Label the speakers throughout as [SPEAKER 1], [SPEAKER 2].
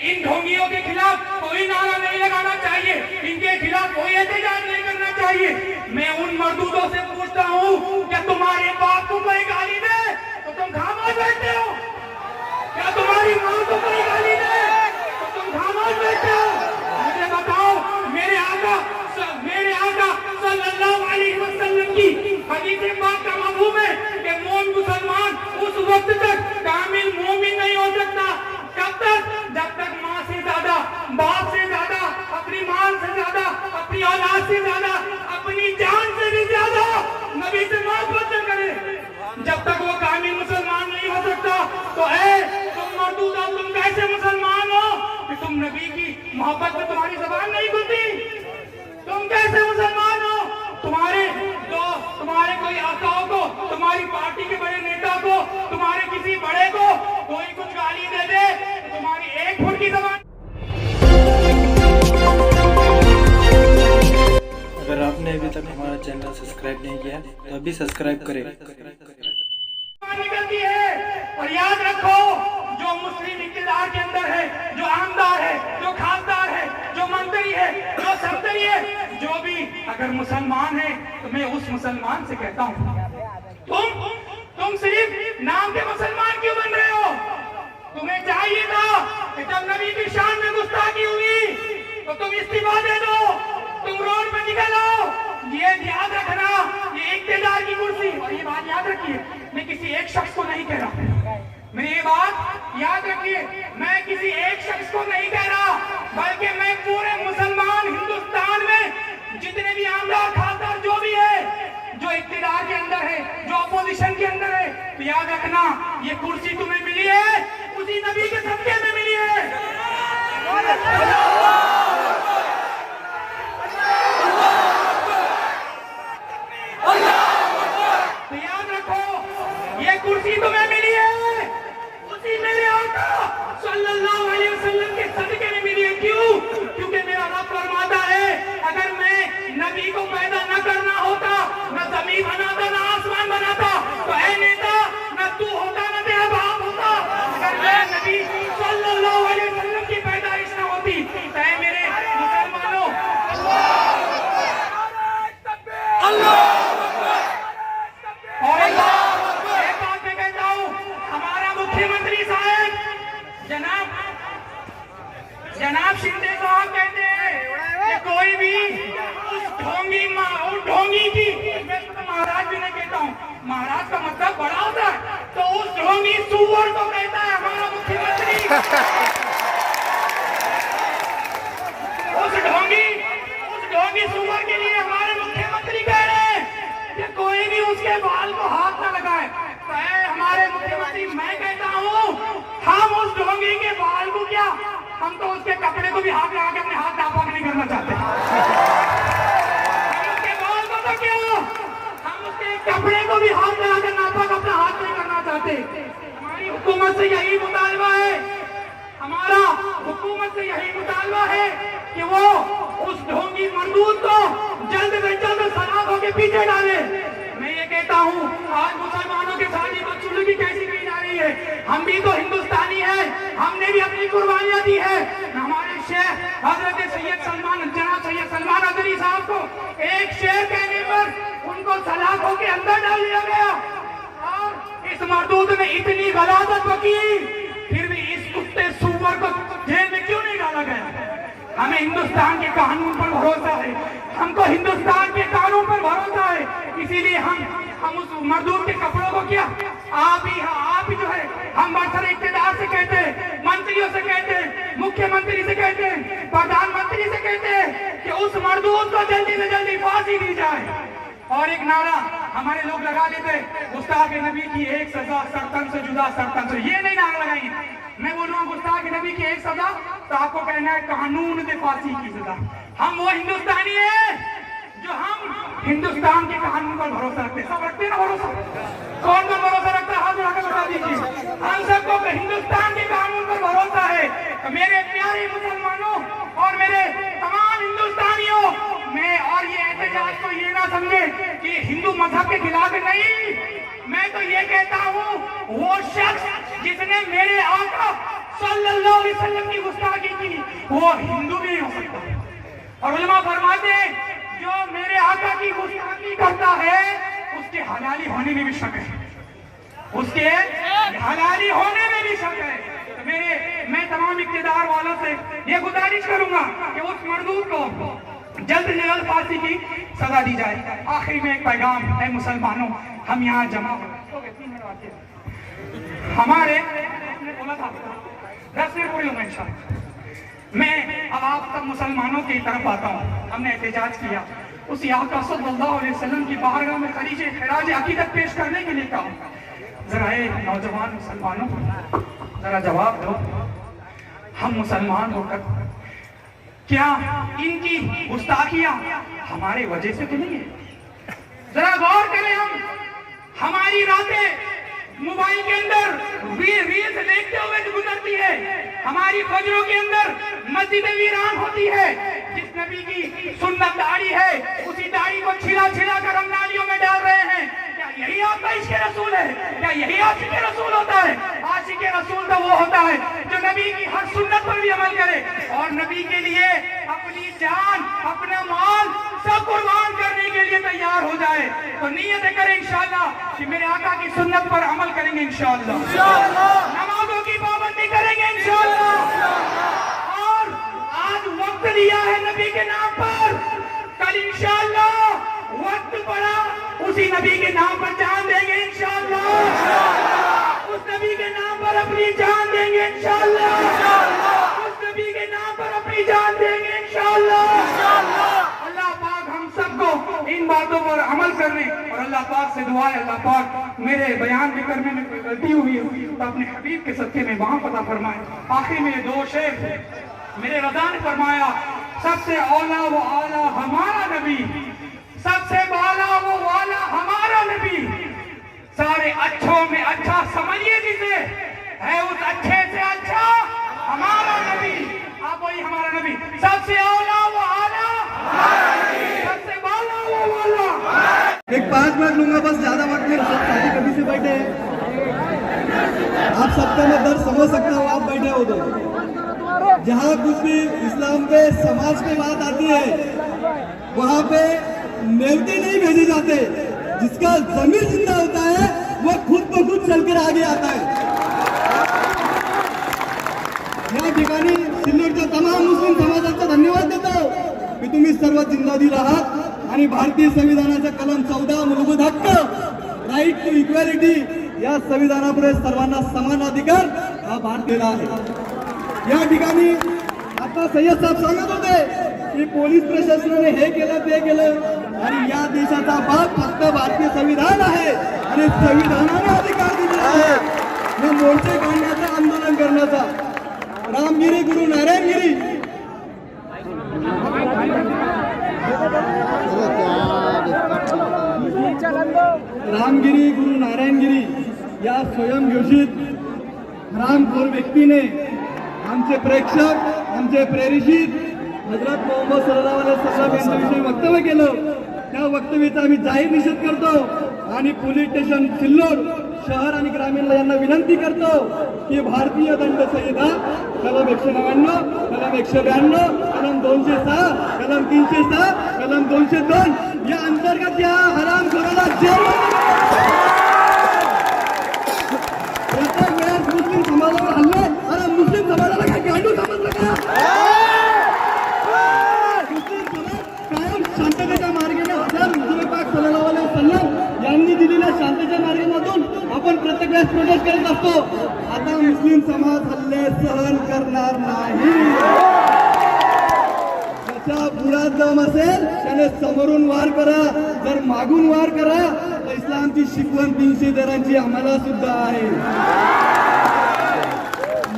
[SPEAKER 1] इन ढोंगियों के खिलाफ कोई नारा नहीं लगाना चाहिए, इनके खिलाफ कोई एहतजाज नहीं करना चाहिए। मैं उन मर्दूदों से पूछता हूँ, क्या तुम्हारे बाप को कोई गाली दे तो तुम खामोश बैठते हो? क्या तुम्हारी माँ को कोई गाली दे तो तुम खामोश बैठते हो? मुझे बताओ, मेरे आका सल्लल्लाहु अलैहि वसल्लम की हदीस पाक का मफहूम है कि मोमिन मुसलमान उस वक्त तक कामिल मोमिन नहीं हो सकता कब तक, जब तक माँ से ज्यादा, बाप से ज्यादा, अपनी माल से ज्यादा, अपनी औलाद से ज्यादा, अपनी जान से भी ज्यादा नबी से मोहब्बत न करे। जब तक वो कामिल मुसलमान नहीं हो सकता। तो तुम मर्दूदा, तुम कैसे मुसलमान हो कि तुम नबी की मोहब्बत में तुम्हारी जबान नहीं खुलती? तुम कैसे मुसलमान हो? तुम्हारे कोई आकाओं को, तुम्हारी पार्टी के बड़े नेता को, तुम्हारे किसी बड़े को कोई कुछ गाली दे दे तो तुम्हारी एक फुट की जबान।
[SPEAKER 2] अगर आपने अभी तक हमारा चैनल सब्सक्राइब नहीं किया तो अभी सब्सक्राइब करें।
[SPEAKER 1] निकलती है। और याद रखो, जो मुस्लिम इक़्तिदार के अंदर है, जो आमदार है, जो खासदार है, जो मंत्री है, जो सफदरी है, जो भी अगर मुसलमान है, तो मैं उस मुसलमान से कहता हूँ, तुम सिर्फ नाम के मुसलमान क्यों बन रहे हो? तुम्हें चाहिए था कि जब नबी की शान में गुस्ताखी हुई तो तुम इस्तीफा दे दो, तुम रोड पे निकल आओ। ये याद रखना, ये इक़्तिदार की कुर्सी, और ये बात याद रखिए, मैं किसी एक शख्स को नहीं कह रहा, मेरी ये बात याद रखिए, मैं किसी एक शख्स को नहीं कह रहा, बल्कि मैं पूरे मुसलमान हिंदुस्तान में जितने भी आमदार खासदार जो भी है, जो इक़्तिदार के अंदर है, जो अपोजिशन के अंदर है, तो याद रखना, ये कुर्सी तुम्हें मिली है उसी नबी के सदके में मिली है। तो याद रखो, ये कुर्सी तुम्हें मिली है उसी मेरे आका सल्लल्लाहु अलैहि वसल्लम के सदके में मिली है। क्यों? क्योंकि मेरा रब फरमाता है, अगर मैं नबी को पैदा न करना होता, न जमीन बनाता, न आसमान बनाता, तो ऐ नेता, न तू होता, न तेरा बाप होता। अगर मैं नबी सल्लल्लाहु अलैहि वसल्लम की पैदाइश न होती, तो ऐ मेरे मुसलमानों, और एक बात मैं कहता हूँ, हमारा मुख्यमंत्री साहब जनाब शिंदे साहब कहते हैं कि कोई भी उस ढोंगी की, मैं तो महाराज भी नहीं कहता हूँ, महाराज का मतलब बड़ा होता है, तो उस ढोंगी सुअर को कहता है हमारा मुख्यमंत्री। उस ढोंगी सुअर के लिए हमारे मुख्यमंत्री कह रहे हैं कि कोई भी उसके बाल को हाथ न लगाए। तो हमारे मुख्यमंत्री, मैं कहता हूँ, हम उस ढोंगी के बाल को क्या, हम तो उसके कपड़े को भी हाथ लगा के अपने हाथ नापाक नहीं करना चाहते। हम उसके बाल को तो क्या, हम उसके कपड़े को भी हाथ लगा कर नापाक अपना हाथ नहीं करना चाहते। हमारी हुकूमत से यही मुतालबा है, हमारा हुकूमत से यही मुतालबा है कि वो उस ढोंगी मरदूद को जल्द से जल्द सलाखों के पीछे डाले। मैं ये कहता हूँ, आज मुसलमानों के साथ ये बदसलूकी कैसी की जा रही है? हम भी तो हिंदुस्तानी हैं, हमने भी अपनी कुर्बानियां दी है। हमारे शेख हजरत जनाब सैयद सलमान अदरी साहब को एक शेर कहने पर उनको सलाखों के अंदर डाल दिया गया, और इस मरदूद ने इतनी गलाजत बकी, फिर भी इस कुत्ते सुअर को जेल में क्यों नहीं डाला गया? हमें हिंदुस्तान के कानून पर भरोसा है, हमको हिंदुस्तान के कानून पर भरोसा है, इसीलिए हम उस मरदूद के कपड़ों को क्या, आप ही जो है, हम बरसर इक़्तिदार से कहते हैं, मंत्रियों से कहते हैं, मुख्यमंत्री से कहते हैं, प्रधानमंत्री से कहते हैं कि उस मरदूद को जल्दी से जल्दी फांसी दी जाए। और एक नारा हमारे लोग लगा लेते, गुस्ताख नबी की एक सजा सरतन से जुदा सरतन से, ये नहीं नारा लगाएंगे। मैं बोलूँगा गुस्ताख नबी की एक सजा, तो आपको कहना है कानून से फांसी की सजा। हम वो हिंदुस्तानी है जो हम हिंदुस्तान के कानून पर भरोसा रखते हैं। सब रखते हैं ना भरोसा? कौन कौन भरोसा रखता है? हाथ उठाकर बता दीजिए। हम सबको हिंदुस्तान के कानून पर भरोसा है। तो मेरे प्यारे मुसलमानों और मेरे तमाम हिंदुस्तानियों, मैं और ये एहतजाज को ये ना समझे कि हिंदू मजहब के खिलाफ नहीं, मैं तो ये कहता हूँ, वो शख्स जिसने मेरे आका सल्लल्लाहु अलैहि वसल्लम की गुस्ताखी वो हिंदू भी नहीं हो सकता। और उलमा फरमाते हैं जो मेरे आका की गुस्ताखी करता है उसके हलाली होने में भी शक है, उसके हलाली होने में भी शक है। तो मैं तमाम इक़्तिदार वालों से ये गुजारिश करूंगा कि उस मरदूद को जल्द से जल्द फांसी की सजा दी जाए। आखिरी में एक पैगाम है मुसलमानों, हम यहाँ जमा हमारे बोला था 10 मिनट पूरी होगा इंशाअल्लाह। मैं अब आप सब मुसलमानों की तरफ आता हूँ। हमने एहतजाज किया, उस आका सल्लल्लाहु अलैहि वसल्लम की बारगाह में खराज अकीदत पेश करने के लिए कहा। जरा नौजवान मुसलमानों जरा जवाब दो, हम मुसलमान होकर क्या इनकी गुस्ताखियां हमारे वजह से तो नहीं है? जरा गौर करें, हमारी रातें मोबाइल के अंदर रील्स देखते हुए गुजरती है, हमारी फजरों के अंदर मस्जिदें वीरान होती है। जिस नबी की सुन्नत दाढ़ी है उसी दाढ़ी को छिला छिला कर हम नालियों में डाल रहे हैं। क्या यही आपका इश्क़ रसूल है? क्या यही आशिक़ रसूल होता है? आशिक़ रसूल तो वो होता है जो नबी की हर सुन्नत पर भी अमल करे और नबी के लिए अपनी जान अपना माल सब कुर्बान करने के लिए तैयार हो जाए। तो नियत करें इंशाअल्लाह कि मेरे आका की सुन्नत पर अमल करेंगे इंशाअल्लाह, नमाजों की पाबंदी करेंगे इंशाअल्लाह। और आज वक्त दिया है नबी के नाम पर, कल इंशाअल्लाह वक्त पड़ा उसी नबी के नाम पर जान देंगे इंशाअल्लाह, उस नबी के नाम पर अपनी जान देंगे इंशाअल्लाह, उस नबी के नाम पर अपनी जान देंगे इंशाअल्लाह। अल्लाह पाक हम सबको इन बातों पर अमल करने और अल्लाह पाक से दुआ है अल्लाह पाक मेरे बयान भी करने में कोई गलती हुई तो अपने हबीब के सदके में वहां पता फरमाए। आखिर में ये दो शेर मेरे रज़ा ने फरमाया, सबसे औला वो आला हमारा नबी, सबसे बाला वो वाला हमारा नबी, सारे अच्छों में अच्छा समझिए जिसे है उस अच्छे से अच्छा हमारा नबी। आप वही हमारा नबी, सबसे औला वो आला हमारा नबी, सबसे बाला वो वाला।
[SPEAKER 3] एक 5 मिनट लूंगा बस, ज्यादा वक्त नहीं। सब शादी कभी से बैठे हैं, आप सबका मैं दर्द समझ सकता हूँ। आप बैठे हो तो जहाँ कुछ भी इस्लाम पे समाज पे बात आती है वहाँ पे नेवते नहीं भेजे जाते, जिसका जमीर जिंदा होता है वो खुद ब खुद चल कर आगे आता है। या ठिकाणी सिल्लोडच्या तमाम मुस्लिम समाजाचा धन्यवाद देतो की तुम्ही सर्व जिंदादिल आहात आणि भारतीय संविधानाचा कलम 14 मूलभूत हक्क राईट टू इक्वॅलिटी या संविधानापुढे सर्वांना समान अधिकार हा भारतीय आहे। या ठिकाणी आता सय्यद साहेब सांगत होते की पोलीस प्रशासनाने हे केलं ते केलं आणि या देशाचा भाग फक्त भारतीय संविधान आहे आणि संविधानाने अधिकार दिले आहे हे मोर्चे काढण्याचा आंदोलन करण्याचा। रामगिरी गुरु नारायणगिरी रामगिरी गुरु नारायणगिरी या स्वयंघोषित हरामखोर व्यक्तीने आमचे प्रेक्षक आमचे प्रेरित हजरत मोहम्मद सल्लल्लाहु अलैहि वसल्लम यांच्याविषयी वक्तव्य केलं। त्या वक्तव्याचा आम्ही जाहीर निषेध करतो आणि पोलीस स्टेशन सिल्लोड शहर आणि ग्रामीणला यांना विनंती करतो की भारतीय दंड संहिता कलम 199, कलम 192, कलम 206, कलम 306, कलम 202 या अंतर्गत या हरामखोराला प्रत्येक वेळेस मुस्लिम समाजावर हल्ले। अरे मुस्लिम समाजाला काय गांडू समजलं का? मुस्लिम समाज कायम शांततेच्या मार्गाने हजरत पाक सल्लल्लाहु अलैहि वसल्लम यांनी दिलेल्या शांततेच्या मार्गामधून आपण प्रत्येक वेळेस प्रोटेस्ट करत असतो। आता मुस्लिम समाज हल्ले सहन करणार नाही। ज्याच्या बुडात दम असेल त्याने समोरून वार करा, जर मागून वार करा तर इस्लामची शिकवण 313 आम्हाला सुद्धा आहे।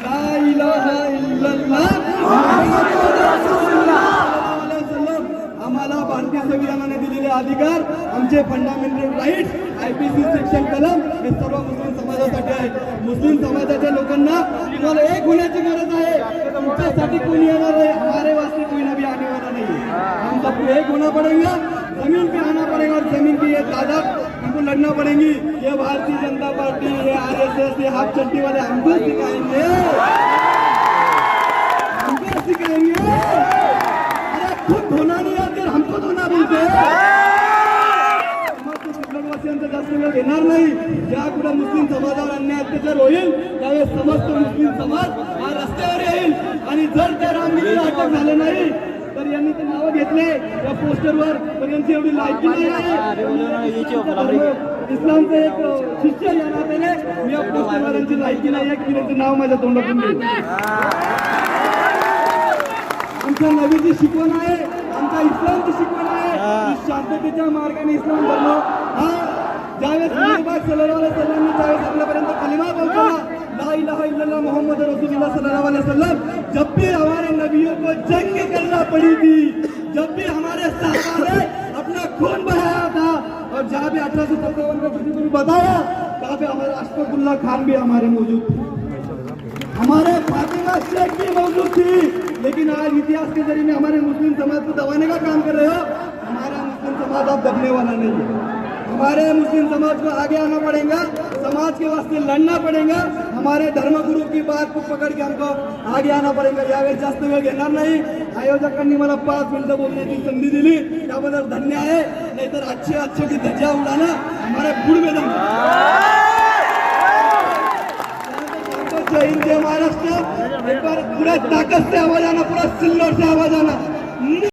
[SPEAKER 3] ला इलाहा इल्लल्लाह मुहम्मदुर रसूलुल्लाह आम्हाला भारतीय संविधानाने दिलेले अधिकार, आमचे फंडामेंटल राईट्स, IPC सेक्शन कलम हे सर्व मुस्लिम समाजासाठी आहे। मुस्लिम समाजाच्या लोकांना तुम्हाला एक होण्याची गरज आहे। तुमच्यासाठी कोणी येणार आहे? हमारे वास्ते कोई नबी आने वाला नहीं। हम सबको एक होना पड़ेगा, जमीन पे आना पड़ेगा और जमीन की ये तादाद हमको लड़ना पड़ेगी। ये भारतीय जनता पार्टी, ये RSS, ये हाफ चड्डी वाले हमको सिखाएंगे, हमको सिखाएंगे। खुद धोना नहीं आते और हमको धोना बोलते हैं। सिल्लोडवासियांचा जास्त वेळ घेणार नाही। ज्या कुठे मुस्लिम समाजावर अन्याय अत्याचार होईल त्यावेळेस समस्त मुस्लिम समाज हा रस्त्यावर येईल आणि जर त्या रामगिरीला अटक झाले नाही तर यांनी ते नावं घेतले या पोस्टरवर, पण यांची एवढी लायकी नाही आहे। इस्लामचे एक शिष्य या नात्याने मी या पोस्टरवर यांची लायकी नाही आहे की त्यांचं नाव माझ्या तोंडातून घेईल। आमच्या नबीची शिकवण आहे, आमच्या इस्लामची शिकवण आहे की शांततेच्या मार्गाने इस्लाम धर्म हा ज्यावेळेस सल्लल्लाहु अलैहि वसल्लम ज्यावेळेस आपल्यापर्यंत कलिमा पोहोचला ला इलाहा इल्लल्लाह मोहम्मद रसूलुल्लाह सल्लल्लाहु अलैहि वसल्लम, जब भी हमारे नबियों को जंग करना पड़ी थी, जब भी हमारे साहबा ने अपना खून बहाया था और जहाँ भी 1857 का किसी को भी बताया वहाँ पे हमारे अशफाकुल्लाह खान भी हमारे मौजूद थे, हमारे फातिमा शेख भी मौजूद थी। लेकिन आज इतिहास के जरिए में हमारे मुस्लिम समाज को दबाने का काम कर रहे हो। हमारा मुस्लिम समाज अब दबने वाला नहीं है। हमारे मुस्लिम समाज को आगे आना पड़ेगा, समाज के वास्ते लड़ना पड़ेगा, हमारे धर्मगुरु की बात को पकड़ के हमको आगे आना पड़ेगा। यावेळेस जास्त वेळ घेणार नाही। आयोजकांनी मला 5 मिनिटं बोलण्याची संधी दिली त्याबद्दल धन्य आहे, नाहीतर अच्छे की धज्जा उडाना हमारे बुढ़ में दम। जय हिंद जय महाराष्ट्र। एक बार पूरा ताकत से आवाज आना, पूरा सिल्लोड से आवाज आना।